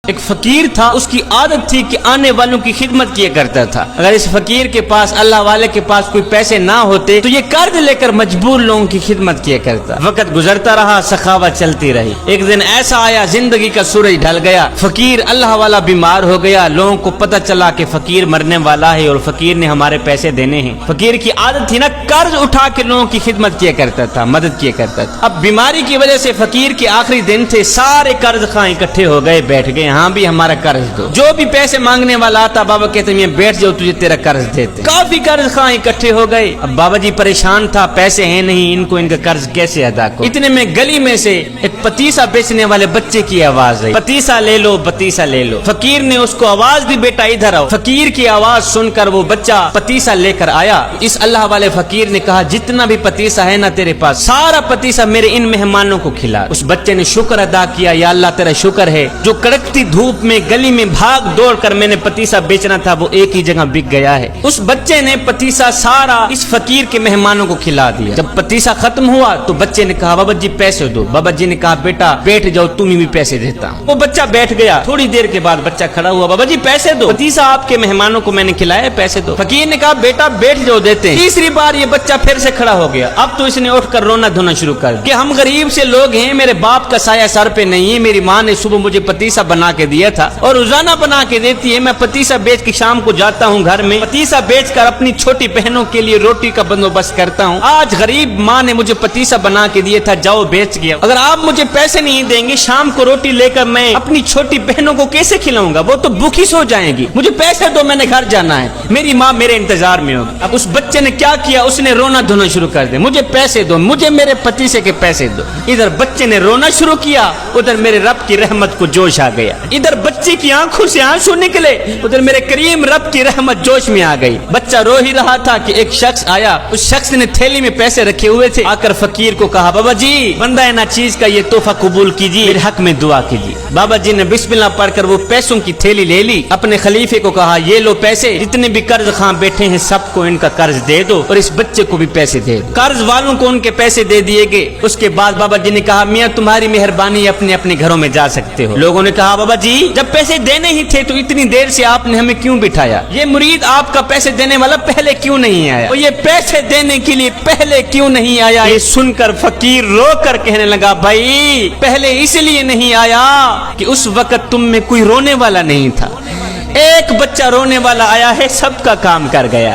ایک فقیر تھا، اس کی عادت تھی کہ آنے والوں کی خدمت کیا کرتا تھا۔ اگر اس فقیر کے پاس، اللہ والے کے پاس کوئی پیسے نہ ہوتے تو یہ قرض لے کر مجبور لوگوں کی خدمت کیا کرتا۔ وقت گزرتا رہا، سخاوت چلتی رہی۔ ایک دن ایسا آیا، زندگی کا سورج ڈھل گیا، فقیر اللہ والا بیمار ہو گیا۔ لوگوں کو پتہ چلا کہ فقیر مرنے والا ہے اور فقیر نے ہمارے پیسے دینے ہیں۔ فقیر کی عادت تھی نا، قرض اٹھا کے لوگوں کی خدمت کیا کرتا تھا، مدد کیا کرتا تھا۔ اب بیماری کی وجہ سے فقیر کے آخری دن تھے، سارے قرض خواہ اکٹھے ہو گئے، بیٹھ گئے، ہاں بھی ہمارا قرض دو۔ جو بھی پیسے مانگنے والا آتا، بابا کہتے ہیں بیٹھ جاؤ، تجھے تیرا قرض دیتے۔ کافی قرض خواہ اکٹھے ہو گئے۔ اب بابا جی پریشان تھا، پیسے ہیں نہیں، ان کا قرض کیسے ادا کرو۔ اتنے میں گلی میں سے ایک پتیسا بیچنے والے بچے کی آواز آئی، پتیسا لے لو، پتیسا لے لو۔ فقیر نے اس کو آواز دی، بیٹا ادھر آؤ۔ فقیر کی آواز سن کر وہ بچہ پتیسا لے کر آیا۔ اس اللہ والے فقیر نے کہا جتنا بھی پتیسا ہے نا تیرے پاس، سارا پتیسا میرے ان مہمانوں کو کھلا۔ اس بچے نے شکر ادا کیا، یا اللہ تیرا شکر ہے، جو کڑکتی دھوپ میں گلی میں بھاگ دوڑ کر میں نے پتیسا بیچنا تھا وہ ایک ہی جگہ بک گیا ہے۔ اس بچے نے پتیسا سارا اس فقیر کے مہمانوں کو کھلا دیا۔ جب پتیسا ختم ہوا تو بچے نے کہا بابا جی پیسے دو۔ بابا جی نے کہا بیٹا بیٹھ جاؤ، تمہیں بھی پیسے دیتا ہوں۔ وہ بچہ بیٹھ گیا۔ تھوڑی دیر کے بعد بچہ کھڑا ہوا، بابا جی پیسے دو، پتیسا آپ کے مہمانوں کو میں نے کھلایا، پیسے دو۔ فقیر نے کہا بیٹا بیٹھ جاؤ، دیتے ہیں۔ تیسری بار یہ بچہ پھر سے کھڑا ہو گیا۔ اب تو اس نے اٹھ کر رونا دھونا شروع کر دیا کہ ہم غریب سے لوگ ہیں، میرے باپ کا سایہ سر پہ نہیں ہے، میری ماں نے صبح مجھے پتیسا بنا کے دیا تھا اور روزانہ بنا کے دیتی ہے، میں پتیسا بیچ کے شام کو جاتا ہوں گھر میں، پتیسا بیچ کر اپنی چھوٹی بہنوں کے لیے روٹی کا بندوبست کرتا ہوں۔ آج غریب ماں نے مجھے پتیسا بنا کے دیا تھا، جاؤ بیچ گیا۔ اگر آپ مجھے پیسے نہیں دیں گے، شام کو روٹی لے کر میں اپنی چھوٹی بہنوں کو کیسے کھلاؤں گا؟ وہ تو بھوکی سو جائیں گی۔ مجھے پیسے دو، میں نے گھر جانا ہے، میری ماں میرے انتظار میں ہوگی۔ اب اس بچے نے کیا کیا؟ اس نے رونا دھونا شروع کر دیا، مجھے پیسے دو، مجھے میرے پتیسے کے پیسے دو۔ ادھر بچے نے رونا شروع کیا، ادھر میرے رب کی رحمت کو جوش آ گیا۔ ادھر بچے کی آنکھوں سے آنسو نکلے، ادھر میرے کریم رب کی رحمت جوش میں آ گئی۔ بچہ رو ہی رہا تھا کہ ایک شخص آیا، اس شخص نے تھیلی میں پیسے رکھے ہوئے تھے، آ کر فقیر کو کہا بابا جی بندہ ہے نا چیز کا یہ تحفہ قبول کیجیے، میرے حق میں دعا کیجیے۔ بابا جی نے بسم اللہ پڑھ کر وہ پیسوں کی تھیلی لے لی، اپنے خلیفے کو کہا یہ لو پیسے، جتنے بھی قرض خواہ بیٹھے ہیں سب کو ان کا قرض دے دو اور اس بچے کو بھی پیسے دے دو۔ قرض والوں کو ان کے پیسے دے دیے گئے۔ اس کے بعد بابا جی نے کہا میاں تمہاری مہربانی، اپنے اپنے گھروں میں جا سکتے ہو۔ لوگوں نے کہا بابا جی جب پیسے دینے ہی تھے تو اتنی دیر سے آپ نے ہمیں کیوں بٹھایا؟ یہ مرید آپ کا پیسے دینے والا پہلے کیوں نہیں آیا؟ اور یہ پیسے دینے کے لیے پہلے کیوں نہیں آیا؟ یہ سن کر فقیر رو کر کہنے لگا بھائی پہلے اس لیے نہیں آیا کہ اس وقت تم میں کوئی رونے والا نہیں تھا، ایک بچہ رونے والا آیا ہے، سب کا کام کر گیا۔